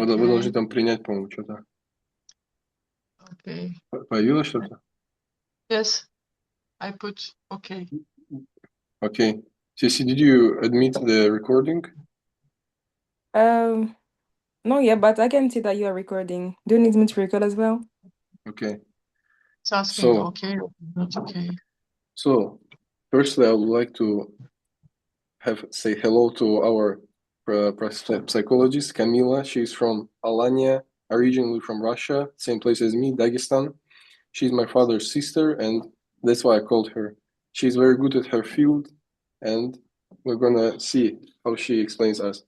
Вы должны там принять, по-моему, что-то. Okay. Появилось что-то? Yes, I put okay. Okay. Ceci, did you admit the recording? No, yeah, but I can see that you are recording. Do you need me to record as well? Okay. It's asking So, okay or not okay. so firstly, I would like to say hello to our psychologist, Camila. She's from Alanya, originally from Russia, same place as me, Dagestan. She's my father's sister, and that's why I called her. She's very good at her field, and we're gonna see how she explains us.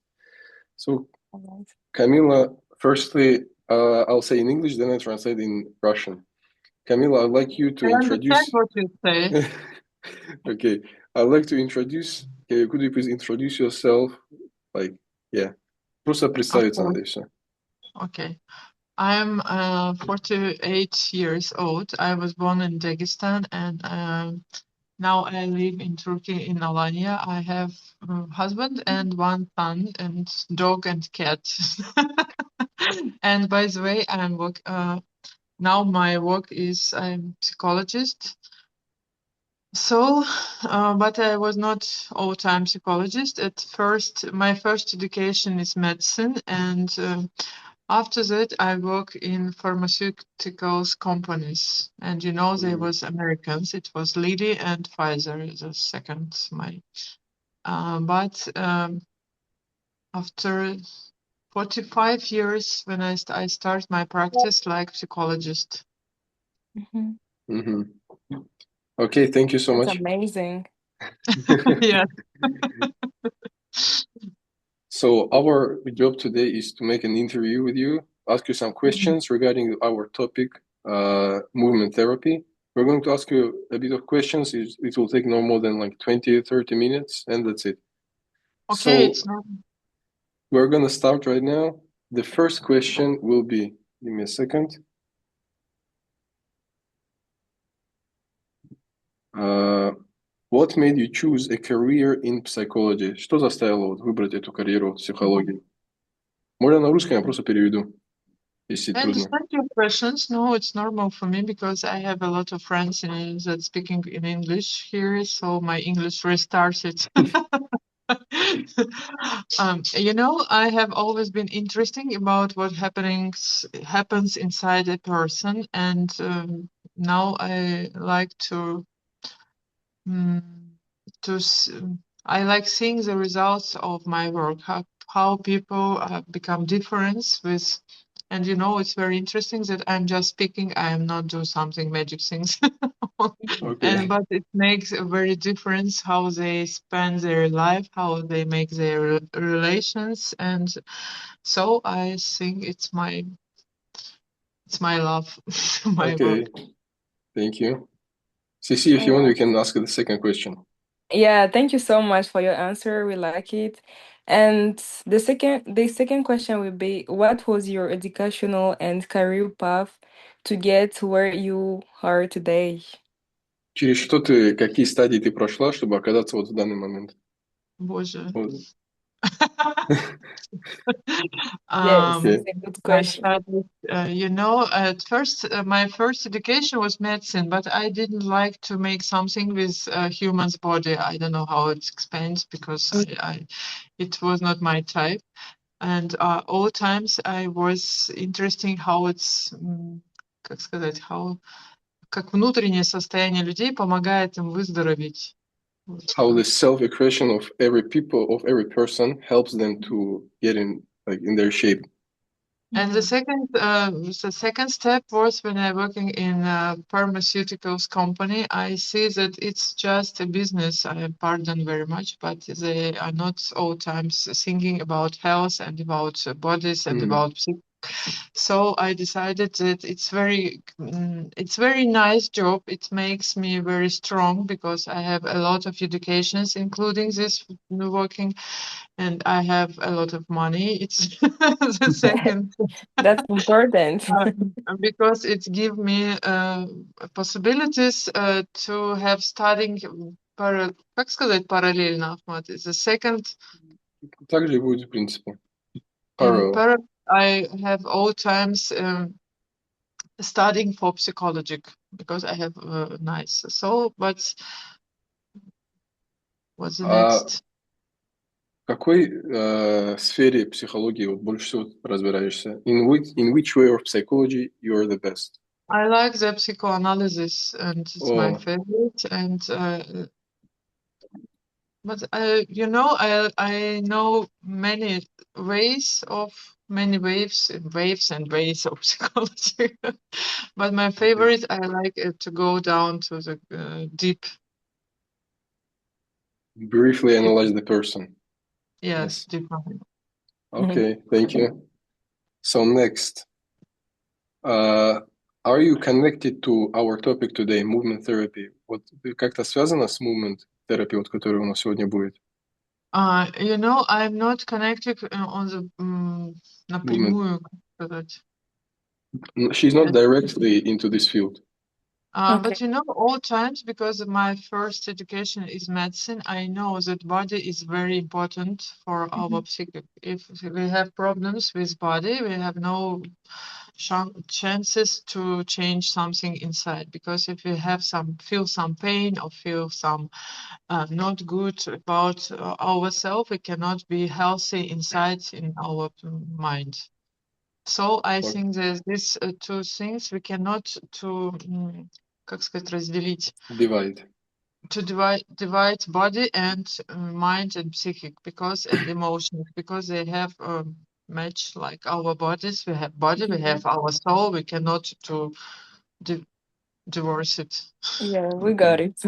So, Alright. Camila, firstly, I'll say in English, then I translate in Russian. Camila, I'd like you to I understand introduce. what you say. Okay, I'd like to introduce. Could you please introduce yourself? Like, yeah, просто представиться Okay. надо и все. Okay. I'm 48 years old. I was born in Dagestan and now I live in Turkey in Alanya. I have a husband and one son and dog and cat. And by the way, now my work is I'm psychologist. So, but I was not all-time psychologist. At first, my first education is medicine, and after that, I work in pharmaceuticals companies. And you know, there was Americans. It was Lilly and Pfizer, the second. But after 45 years, when I start my practice like psychologist. Mm-hmm. Okay, thank you so That's much. amazing. Yeah. So our job today is to make an interview with you, ask you some questions regarding our topic, movement therapy. We're going to ask you a bit of questions. It will take no more than like 20, 30 minutes, and that's it. Okay, So it's not. we're going to start right now. The first question will be, give me a second. What made you choose a career in psychology? Что заставило вот выбрать эту карьеру в психологии? Можно на русском, я просто переведу, если I трудно. understand your questions. No, it's normal for me because I have a lot of friends that speaking in English here, so my English restarted. You know, I have always been interesting about what happens inside a person, and now I like mm, to s- I like seeing the results of my work, how people become different with, and you know, it's very interesting that I'm just speaking, I am not do something magic things. Okay. But it makes a very difference how they spend their life, how they make their relations, and so I think it's my love, my Okay. work. Thank you. Ceci, if you want, we can ask the second question. Yeah, thank you so much for your answer. We like it. And the second question will be, what was your educational and career path to get where you are today? Через что какие стадии ты прошла, чтобы оказаться вот в данный момент? Боже. Вот. Yes, Okay. it's a good I question. studied, you know, at first, my first education was medicine, but I didn't like to make something with human's body. I don't know how it's explained because it was not my type. And all times I was interested how it's, как сказать, как внутреннее состояние людей помогает им выздороветь. How the self-expression of every person helps them to get in their shape. And the second step was when I working in a pharmaceuticals company. I see that it's just a business. I pardon very much, but they are not all times thinking about health and about bodies and about so I decided that it's very nice job. It makes me very strong because I have a lot of educations, including this working, and I have a lot of money. It's the second. That's important. Because it give me possibilities to have studying как сказать параллельно, Ахмат? The second Так же и будет, в принципе. in Parallel. I have all times studying for psychology because I have a nice soul. But what's the next? В какой сфере психологии вот больше всего разбираешься? In which way of psychology you are the best? I like the psychoanalysis, and it's my Oh, favorite. And but you know, I know many ways waves and ways of psychology. But my favorite, I like to go down to the deep. briefly analyze the person. Yes, deep. Okay, thank you. So next, are you connected to our topic today, movement therapy? Вот как-то связано с movement therapy, вот, который у нас сегодня будет? You know, I'm not connected on the напрямую, как сказать. She's not directly into this field. But you know, all times, because my first education is medicine, I know that body is very important for our psychic. If we have problems with body, we have no chances to change something inside. Because if we have feel some pain or feel some not good about ourselves, we cannot be healthy inside in our mind. So I think that these two things we cannot как сказать, разделить. Divide. To divide body and mind and psychic and emotions, because they have match like our bodies. We have body, we have our soul. We cannot divorce it. Yeah, we got it.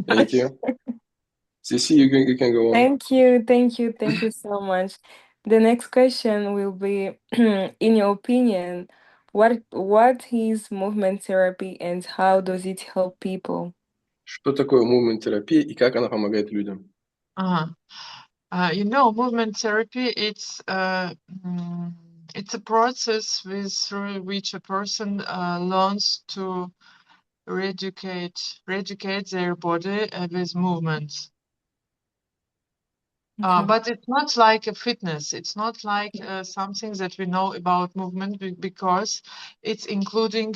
Thank you. Cici, you can go on. Thank you so much. The next question will be, in your opinion, what is movement therapy and how does it help people? Что такое movement терапия и как она помогает людям? You know, movement therapy, it's a process through which a person learns to re-educate their body with movements. But it's not like a fitness. It's not like something that we know about movement because it's including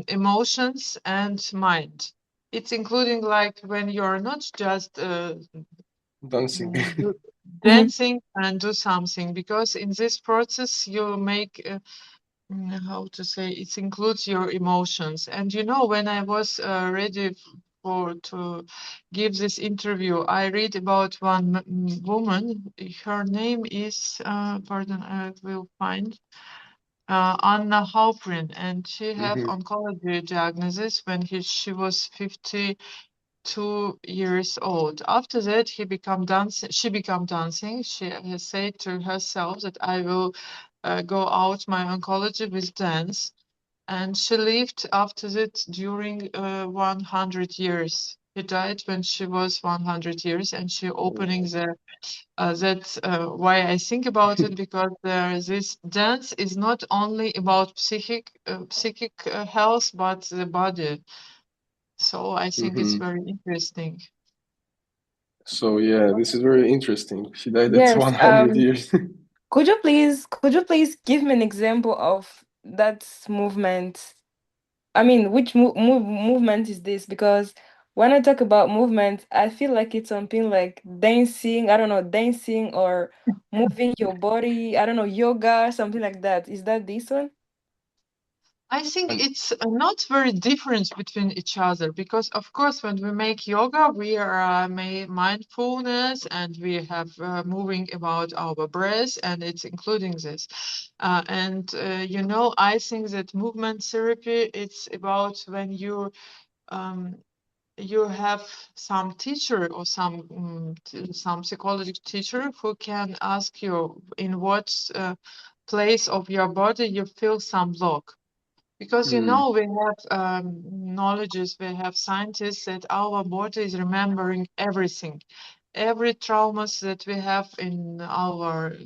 emotions and mind. It's including like when you're not just Dancing. dancing and do something, because in this process you make how to say, it includes your emotions. And you know, when I was ready to give this interview, I read about one woman. Her name is pardon, I will find Anna Halprin, and she have oncology diagnosis when she was 52 years old. After that, she became dancing. She has said to herself that I will go out my oncology with dance. And she lived after that during 100 years. She died when she was 100 years, and she opening why I think about it, because this dance is not only about psychic health, but the body. So I think it's very interesting. So yeah, this is very interesting. She died at Yes. 100 years. Could you please give me an example of that movement? I mean, which movement is this? Because when I talk about movement, I feel like it's something like dancing, I don't know, dancing or moving your body, I don't know, yoga, something like that. Is that this one? I think it's not very different between each other, because of course when we make yoga we are mindfulness, and we have moving about our breath, and it's including this. You know, I think that movement therapy, it's about when you have some teacher or some psychology teacher who can ask you in what place of your body you feel some block. Because you know, we have knowledges, we have scientists that our body is remembering everything, every traumas that we have in our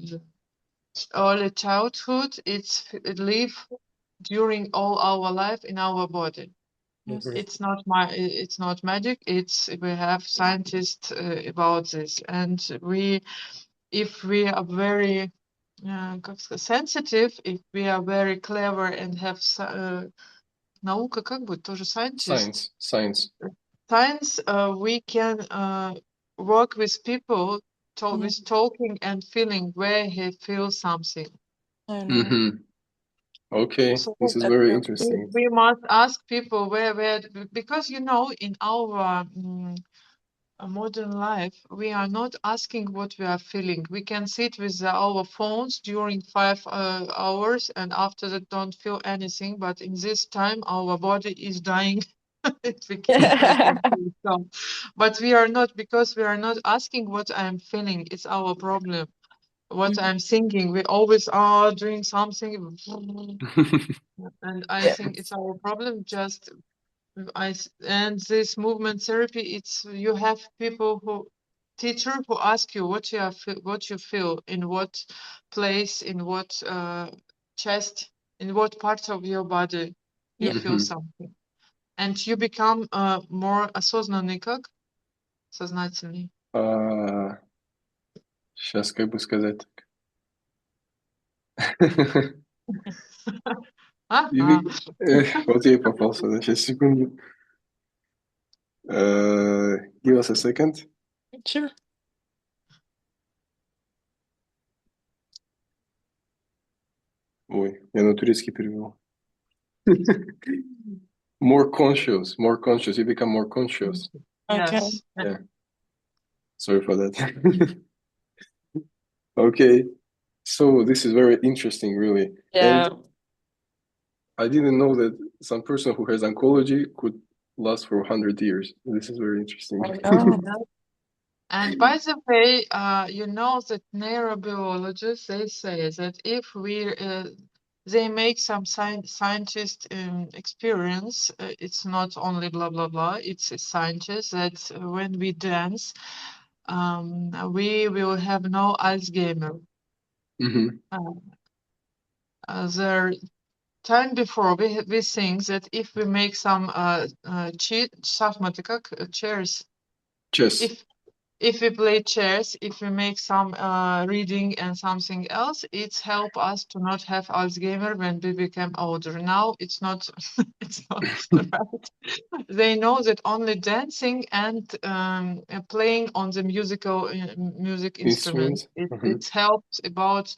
early childhood. It live during all our life in our body. It's not magic. We have scientists about this, and if we are very как сказать, sensitive, if we are very clever and have наука, как будет, тоже scientist. Science. Science, we can work with people, with talking and feeling where he feels something. I know. Okay, So this is very interesting. we must ask people where, because in our modern life, we are not asking what we are feeling. We can sit with our phones during 5 hours and after that don't feel anything. But in this time, our body is dying. we can feel so. But we are not, because we are not asking what I am feeling. It's our problem. What I'm thinking, we always are doing something, and I think it's our problem. Just and this movement therapy, it's you have people teacher who ask you what you feel, in what place, in what chest, in what part of your body you feel something, and you become more осознанный, как сознательный. Сейчас как бы сказать так. Вот я и попался, да, сейчас секунду. Give us a second. Sure. Ой, я на турецкий перевел. More conscious, you become more conscious. Okay. Yes. Yeah. Sorry for that. Okay, so this is very interesting, really. Yeah. And I didn't know that some person who has oncology could last for 100 years. This is very interesting. I know. And by the way, you know that neurobiologists, they say that if they make some scientist experience, it's not only blah, blah, blah, it's a scientist that when we dance, we will have no Alzheimer. The time before, we think that if we make some шахматы, как chairs, Chess. if we play chess, if we make some reading and something else, it's help us to not have Alzheimer when we become older. Now it's not, it's not right. They know that only dancing and playing on the music instrument, it helps about.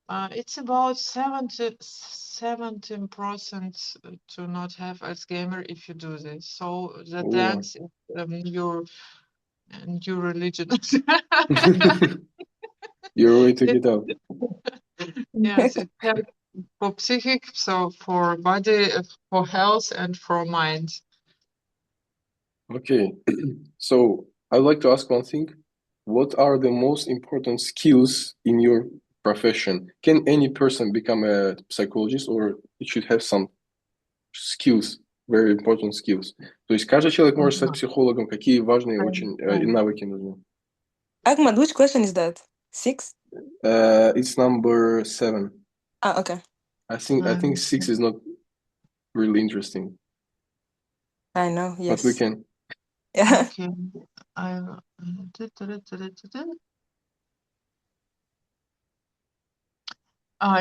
It's about 17% to not have Alzheimer if you do this. So the dance is your religion. Your way to get out. Yes, it helps for psychic, so for body, for health, and for mind. Okay, so I'd like to ask one thing. What are the most important skills in your profession? Can any person become a psychologist, or it should have some skills, very important skills? То есть каждый человек может стать психологом. Какие важные очень навыки нужны? Ahmad, which question is that? 6? It's number 7. Okay. I think 6 is not really interesting. I know, yes. But we can. Yeah. Okay.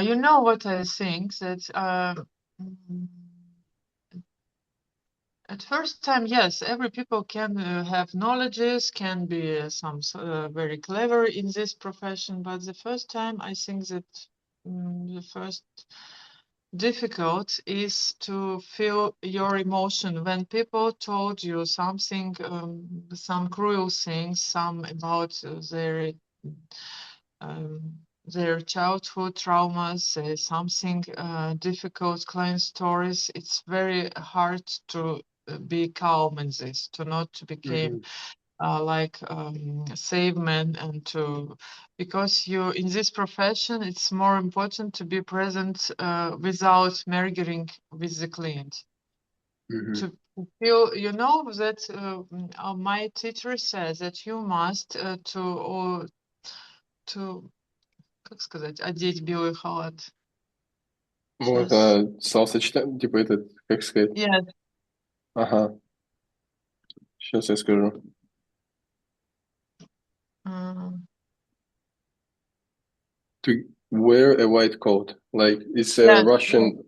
You know what I think, that at first time, yes, every people can have knowledges, can be some very clever in this profession, but the first time I think that the first difficult is to feel your emotion when people told you something, some cruel things, some about their childhood traumas, something difficult, client stories. It's very hard to be calm in this, to not to become like save men, and to, because you in this profession, it's more important to be present without murmuring with the client. To feel, you know, that my teacher says that you must to как сказать, одеть белый халат. Вот, словосочетание, типа этот, как сказать? Yes. Ага. Сейчас я скажу. To wear a white coat. Like it's a Yes, Russian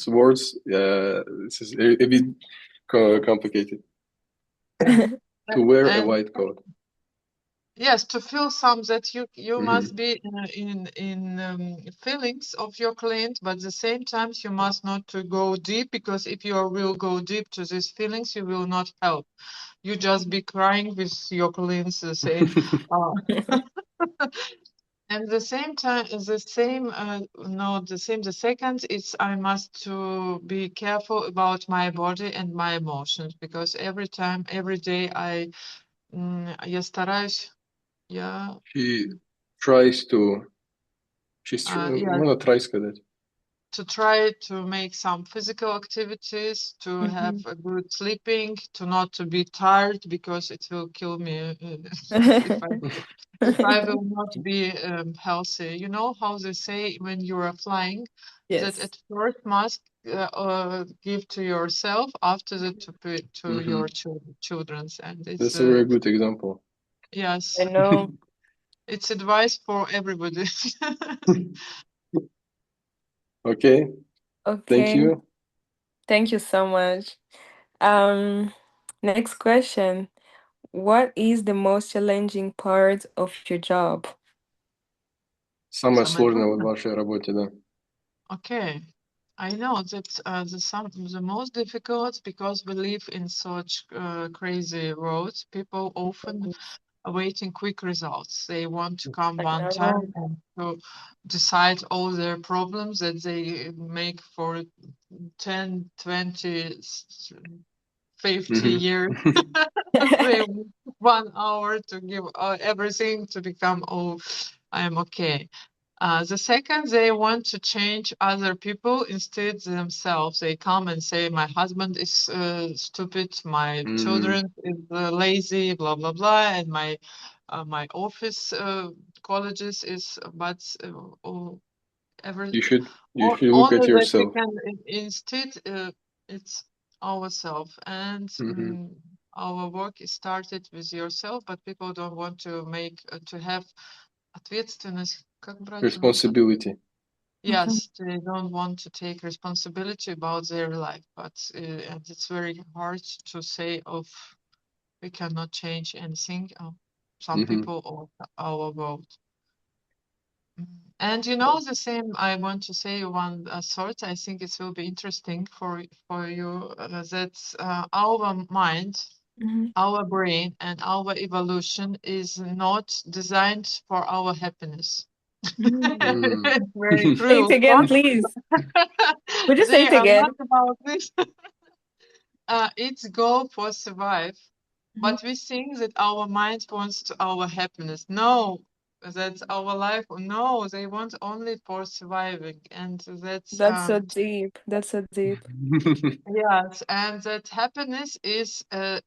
words. This is a bit complicated. To wear a and white coat. yes, to feel some that you Mhm. must be in feelings of your client, but at the same time you must not to go deep, because if you will go deep to these feelings, you will not help. You just be crying with your clients, say, and the same time, the same, no, the same. The second is I must to be careful about my body and my emotions, because every time, every day я стараюсь, я, She tries to. yeah, Можно try сказать. to try to make some physical activities, to have a good sleeping, to not to be tired, because it will kill me if I will not be healthy. You know how they say when you are flying that Yes. at first must give to yourself, after that to your children's, and it's That's a very good example. yes, I know. it's advice for everybody. Okay, thank Okay. you. Thank you so much. Next question. What is the most challenging part of your job? Самое Самое сложное в трудное. вашей работе, да. Okay. I know that the most difficult, because we live in such crazy roads. People often awaiting quick results. They want to come I one know. time and to decide all their problems that they make for 10, 20, 50 years. They want 1 hour to give everything to become, oh, I am okay. The second, they want to change other people instead themselves. They come and say, my husband is stupid, my children is lazy, blah, blah, blah, and my office colleges is, but every You should look only at that we yourself. can instead it's ourselves, and our work is started with yourself, but people don't want to make to have ответственность, как брать на себя? Responsibility. Yes, they don't want to take responsibility about their life, but and it's very hard to say of we cannot change anything. Some people or our world. And you know the same. I want to say one thought. I think it will be interesting for you that our mind, our brain, and our evolution is not designed for our happiness. It's very Say it cruel. again, please. Would you say They it are not again? about this. It's go for survive. But we think that our mind wants to our happiness. No, that's our life. No, they want only for surviving, and that's That's so deep. That's so deep. yes, and that happiness is a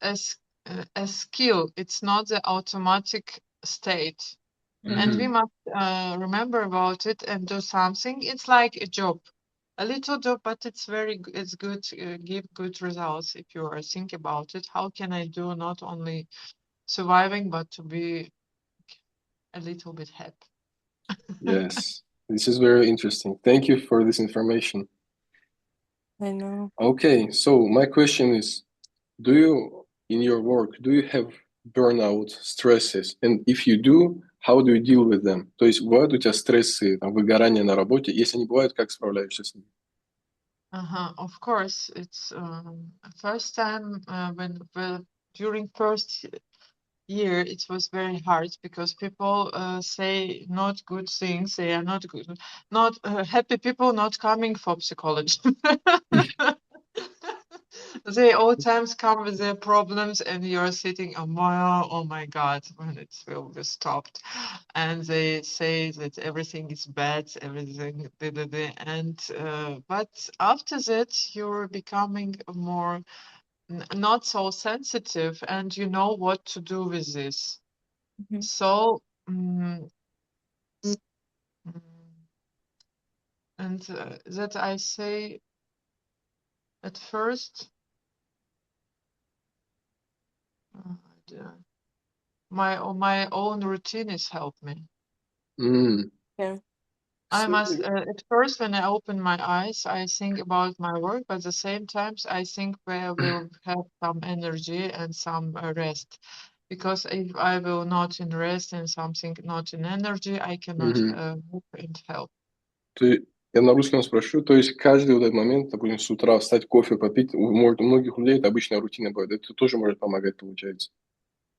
skill. It's not the automatic state, and we must remember about it and do something. It's like a job, a little job, but it's it's good, give good results if you are think about it. How can I do not only surviving, but to be a little bit happy? Yes, this is very interesting. Thank you for this information. I know. Okay, so my question is, do you, in your work, do you have burnout, stresses? And if you do, how do you deal with them? То есть бывают у тебя стрессы, там, выгорания на работе? Если не бывают, как справляешься с ними? Of course, it's first time during first year it was very hard, because people say not good things. They are not good, not happy people not coming for psychology. They all times come with their problems, and you're sitting, oh my God, when it will be stopped. And they say that everything is bad, everything, and but after that, you're becoming more not so sensitive, and you know what to do with this. So, and that I say at first, my own routine has helped me. Yeah. I must, at first, when I open my eyes, I think about my work, but at the same time, I think where I will have some energy and some rest. Because if I will not in rest and something not in energy, I cannot move and help. Я на русском спрошу, то есть каждый вот этот момент, допустим, с утра встать, кофе попить, у многих людей это обычная рутина бывает, это тоже может помогать, получается.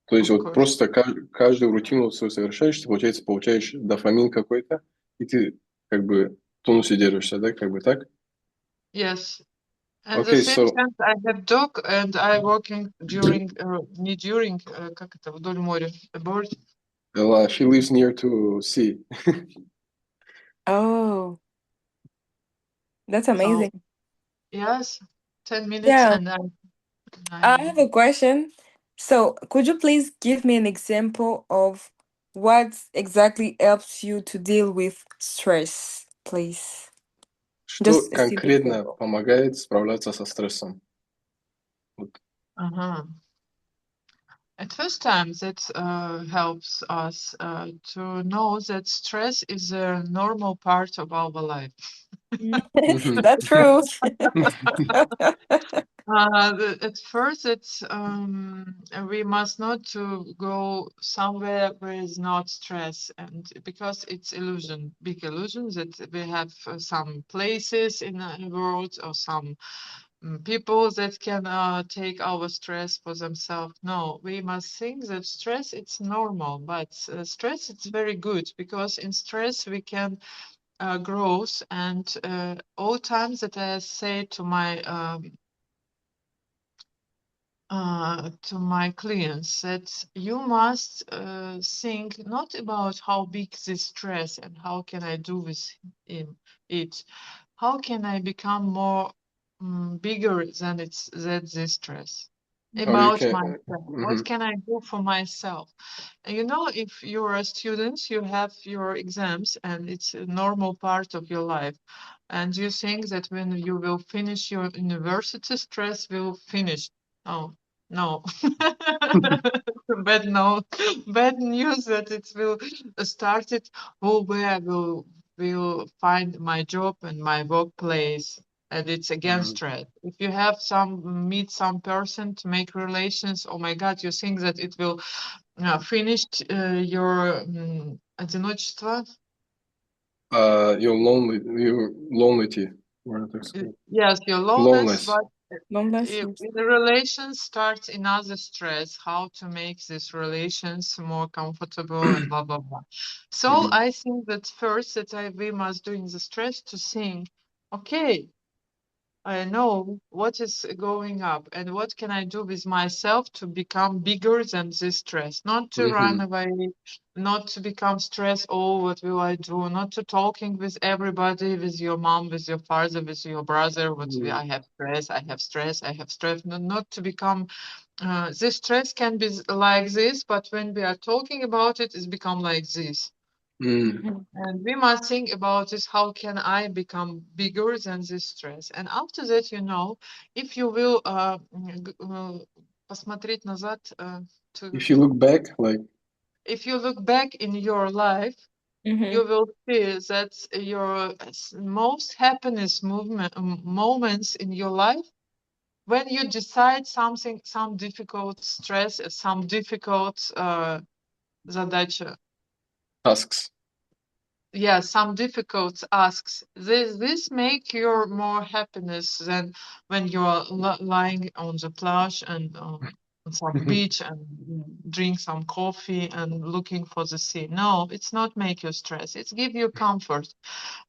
То есть Of вот course. просто каждую рутину свою совершаешь, ты, получается, получаешь дофамин какой-то, и ты как бы в тонусе держишься, да, как бы так? Yes. And the Okay, same so time, I have dog, and I working during, не during, как это, вдоль моря, aboard. she lives near to sea. Oh, that's So, amazing. yes, 10 minutes, Yeah. and I have a question. So, could you please give me an example of what exactly helps you to deal with stress, please? Что Just a simple конкретно example. помогает справляться со стрессом? Вот. At first time, that helps us to know that stress is a normal part of our life. That's true. At first, it's we must not to go somewhere where is not stress, and because it's illusion, big illusion that we have some places in the world or some people that can take our stress for themselves. No, we must think that stress it's normal, but stress it's very good because in stress we can growth and all times that I say to my clients that you must think not about how big this stress and how can I do with it, how can I become more bigger than this stress How you about can... myself. What can I do for myself? And you know, if you're a student, you have your exams and it's a normal part of your life. And you think that when you will finish your university, stress will finish. Oh, no. No. Bad news that it will start it. Oh, where I will find my job and my workplace. And it's again stress. If you have meet some person to make relations, oh my God, you think that it will finish your одиночество. Your lonely, можно так сказать. Yes, your loneliness, but Loneliness. if the relations starts another stress, how to make these relations more comfortable and blah blah blah. So I think that first that we must do in the stress to think, okay, I know what is going up and what can I do with myself to become bigger than this stress, not to run away, not to become stressed. Oh, what will I do? Not to talking with everybody, with your mom, with your father, with your brother. I have stress, I have stress, I have stress. Not to become, this stress can be like this, but when we are talking about it, it's become like this. And we must think about this, how can I become bigger than this stress? And after that, you know, if you will посмотреть назад, If you look back, like... if you look back in your life, you will see that your most happiness moments in your life, when you decide something, some difficult stress, some difficult задача. Tasks. Yeah, some difficult asks. This make your more happiness than when you are lying on the plage and on some beach and drink some coffee and looking for the sea. No, it's not make you stress. It's give you comfort.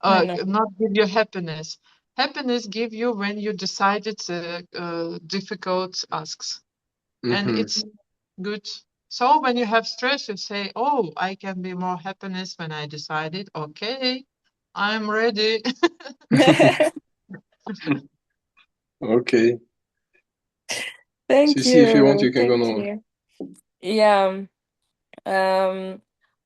Not give you happiness. Happiness give you when you decided difficult asks, and it's good. So when you have stress, you say, oh, I can be more happiness when I decided, okay, I'm ready. Okay. Thank Sisi, if you want, you. you can go Thank on. you. Yeah.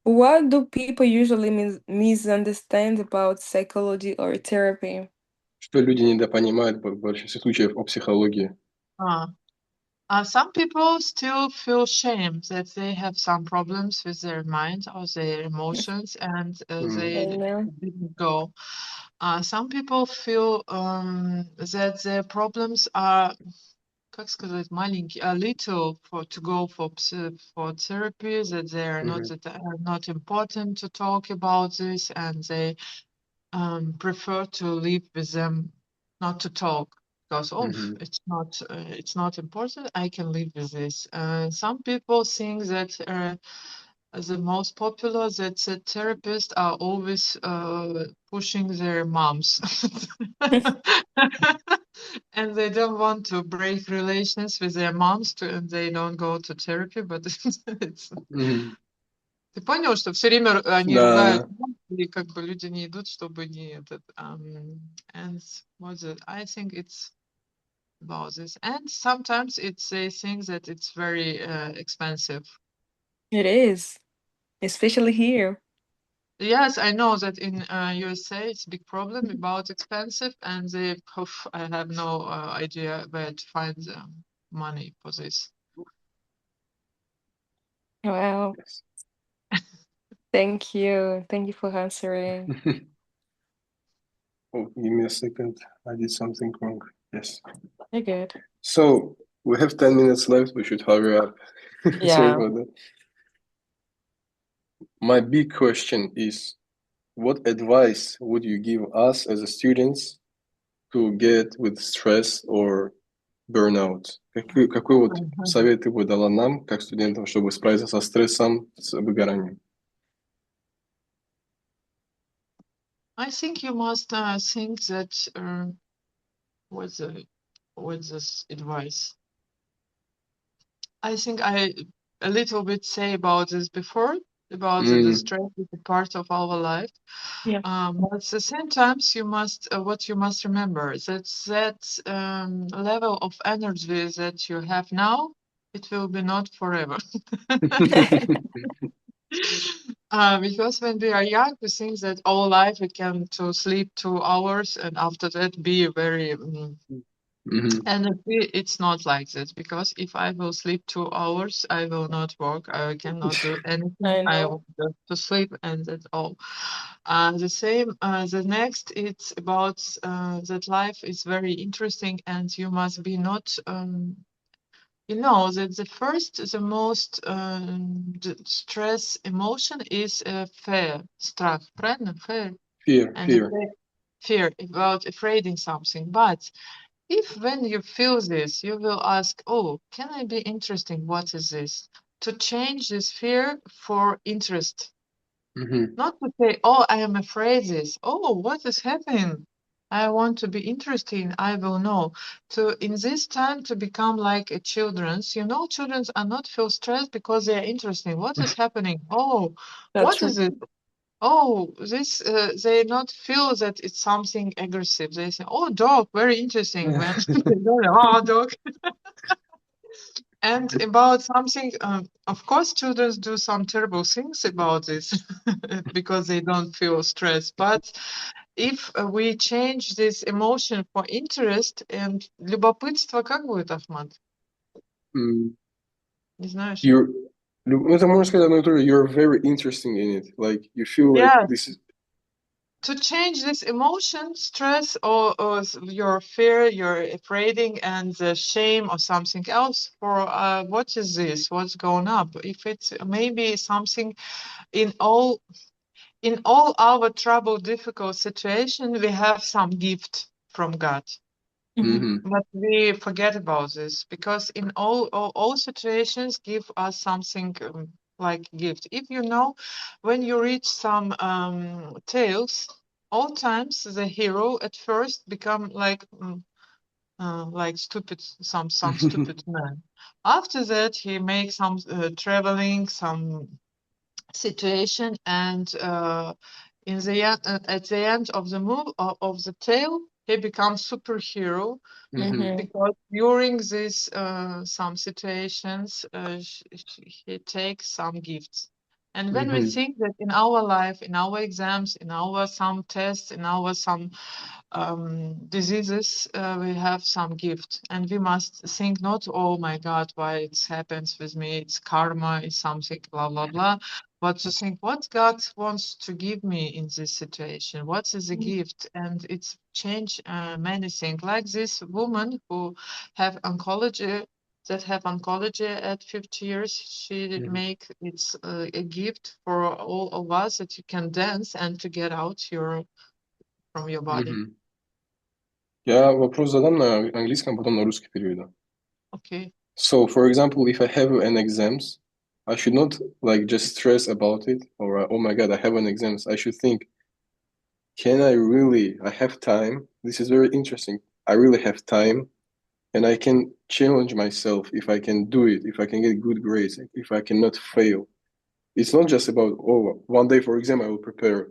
What do people usually misunderstand about psychology or therapy? Что люди недопонимают в большинстве случаев о психологии? Some people still feel shame that they have some problems with their mind or their emotions, and they I know. didn't go. Some people feel that their problems are, как сказать, маленькие, little for to go for therapy, that they are not that are not important to talk about this, and they prefer to live with them, not to talk, because it's not important. I can live with this. Some people think that the most popular that the therapists are always pushing their moms. And they don't want to break relations with their moms, and they don't go to therapy, but it's... Ты понял, что все время они ругают, и как бы люди не идут, чтобы не этот... And what's it? I think it's about this. And sometimes they think that it's very expensive. It is, especially here. Yes, I know that in USA it's a big problem about expensive, and I have no idea where to find money for this. Well, thank you. Thank you for answering. Oh, give me a second. I did something wrong. Yes. You're good. So we have 10 minutes left. We should hurry up. Sorry Yeah. about that. My big question is, what advice would you give us as a students to get with stress or burnout? Какой вот совет ты бы дала нам, как студентам, чтобы справиться со стрессом, с выгоранием? I think you must think that what's this advice? I think I a little bit say about this before, about the stress is a part of our life. Yeah. But at the same time, you must what you must remember that level of energy that you have now, it will be not forever. Because when we are young, we think that all life we can to sleep 2 hours and after that be very energy. It's not like this, because if I will sleep 2 hours, I will not work. I cannot do anything. I I know. will just to sleep, and that's all. The same. The next, it's about that life is very interesting, and you must be not. You know that the most the stress emotion is fear, страх, правильно? Fear. Fear. Fear about afraid in something. But if when you feel this, you will ask, oh, can I be interesting? What is this? To change this fear for interest. Not to say, oh, I am afraid this. Oh, what is happening? I want to be interesting. I will know. To in this time to become like a children's. You know, children are not feel stressed because they are interesting. What is happening? Oh, That's what true. is it? Oh, this they not feel that it's something aggressive. They say, "Oh, dog, very interesting." When they don't know, oh, dog. And about something, of course, children do some terrible things about this because they don't feel stress. But if we change this emotion for interest and любопытство, как будет, Ахмад? Не знаешь? Это можно сказать одно и то же. You're very interesting in it. Like you feel like Yeah. this is. To change this emotion, stress, or your fear, your afraiding, and the shame, or something else, for what is this? What's going up? If it's maybe something in all our trouble, difficult situation, we have some gift from God. But we forget about this, because in all situations give us something like gift. If you know, when you read some tales, all times the hero at first become like stupid, some stupid man. After that, he makes some traveling, some situation, and in the at the end of the of the tale, he becomes superhero. Because during this some situations he takes some gifts. And when we think that in our life, in our exams, in our some tests, in our some diseases, we have some gift, and we must think not, oh my God, why it happens with me, it's karma, it's something, blah blah blah, but to think what God wants to give me in this situation, what is a gift, and it's change many things. Like this woman who have oncology, that have oncology at 50 years, she make it's a gift for all of us that you can dance and to get out from your body. Я вопрос задам на английском, потом на русский переведу. Okay. So, for example, if I have an exams, I should not like just stress about it or oh my God, I have an exams. I should think, can I really? I have time. This is very interesting. I really have time, and I can challenge myself if I can do it, if I can get good grades, if I cannot fail. It's not just about one day for exam I will prepare.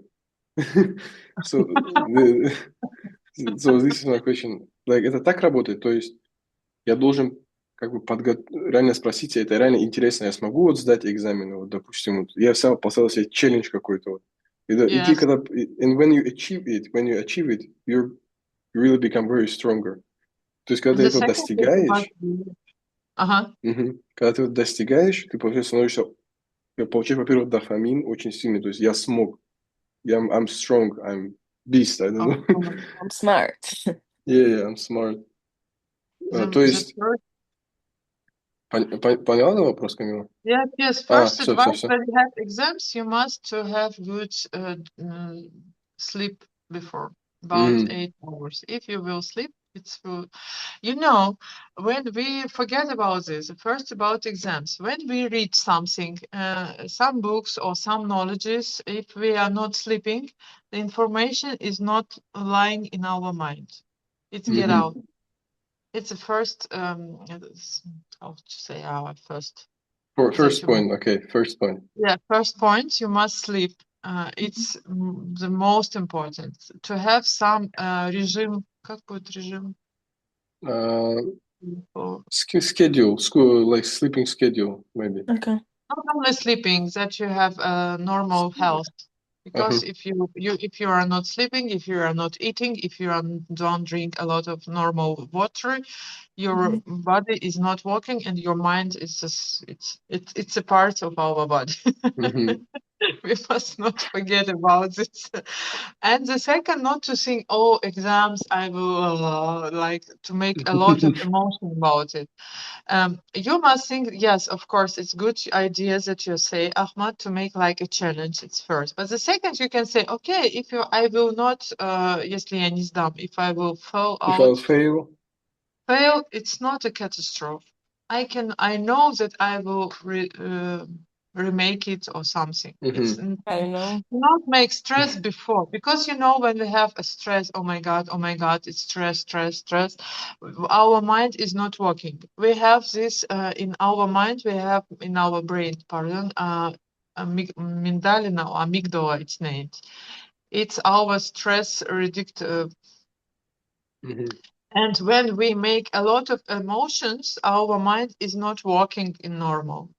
So so this is my question. Like это так работает, то есть я должен как бы реально спросить, это реально интересно, я смогу вот сдать экзамены, вот, допустим, вот, я сам поставил себе челлендж какой-то, вот. И ты когда, and when you achieve it, you really become very stronger. То есть, когда ты этого достигаешь, когда ты это достигаешь, ты, получается, получаешь, во-первых, дофамин очень сильный, то есть я смог, I'm strong, I'm beast, I don't know. I'm smart. Yeah, I'm smart. То есть, поняла вопрос, Камила? Yes. First advice, when you have exams, you must to have good sleep before, about 8 hours. If you will sleep, it's will. You know, when we forget about this, first about exams, when we read something, some books or some knowledges, if we are not sleeping, the information is not lying in our mind. It's get out. It's the first, how to say our first. First point, okay, first point. Yeah, first point, you must sleep. It's the most important. To have some regime, как будет режим? Schedule, school, like sleeping schedule, maybe. Okay. Not only sleeping, that you have normal health. Because if you are not sleeping, if you are not eating, if you don't drink a lot of normal water, your body is not working, and your mind is just it's a part of our body. We must not forget about it. And the second, not to think, oh, exams, I will like to make a lot of emotion about it. You must think, yes, of course, it's good idea that you say, Ahmad, to make like a challenge. It's first, but the second you can say, okay, I will not, если я не сдам, if I will fall out. If I'll fail, it's not a catastrophe. I know that I will remake it or something. It's I know. not make stress before, because when we have a stress, oh my God, it's stress. Our mind is not working. We have this in our mind, we have in our brain, amygdala or amygdala, it's named. It's our stress predictor. And when we make a lot of emotions, our mind is not working in normal.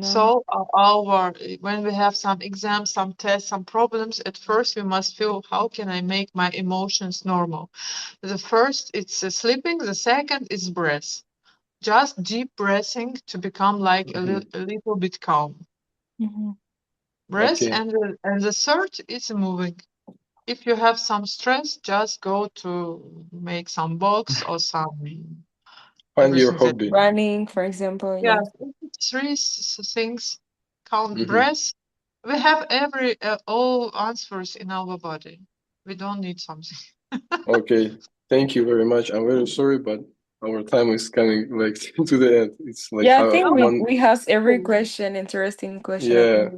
So when we have some exams, some tests, some problems, at first we must feel, how can I make my emotions normal? The first, it's sleeping. The second is breath. Just deep breathing to become like a little bit calm. Breath, and the third is moving. If you have some stress, just go to make some box or some. Find your hobby. Running, for example. Yeah, 3 things. Count breath. We have all answers in our body. We don't need something. Okay, thank you very much. I'm very sorry, but our time is coming like to the end. It's like I think we have every question, interesting question. Yeah,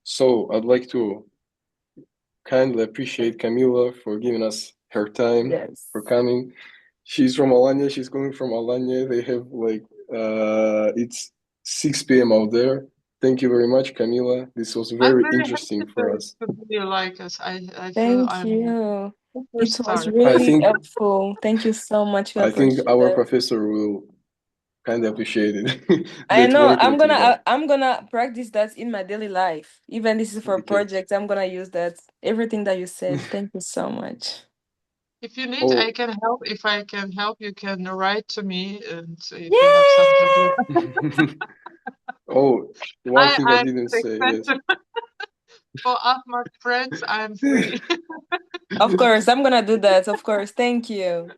so I'd like to kindly appreciate Camila for giving us her time, for coming. She's from Alanya. She's coming from Alanya. They have like it's 6 p.m. out there. Thank you very much, Camila. This was very interesting for us. To be like us. I Thank you. It was really helpful. Thank you so much. I think our professor will kind of appreciate it. I That know. working together. I'm gonna practice that in my daily life. Even this is for Okay. projects, I'm gonna use that. Everything that you said. Thank you so much. If you need, Oh, I can help. If I can help, you can write to me, and if you have something. oh, one thing I I'm didn't say, yes. expensive for Ahmad friends. I'm free. Of course, I'm gonna do that. Of course. Thank you.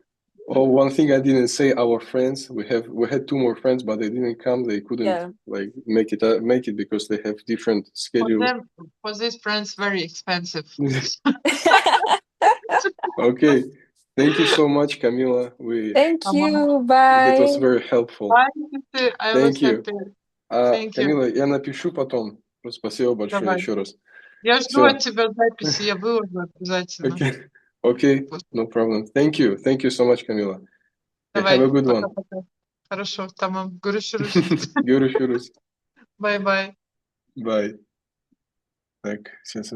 Oh, one thing I didn't say, our friends, we had 2 more friends, but they didn't come. They couldn't Yeah. like make it because they have different For schedules. them, for these friends, very expensive. Okay. Thank you so much, Camila. Thank you. That was Bye. very helpful. Bye, Nikki. I was Thank you. happy. Thank you. Камила, я напишу потом. Спасибо большое Давай. еще раз. Я жду Все. от тебя записи, я выложу обязательно. Okay. Okay. No problem. Thank you. Thank you so much, Camila. Okay, have Давай, a good one. пока-пока. Хорошо, tamam. Görüşürüz. Görüşürüz. Bye-bye. Bye. Так, сейчас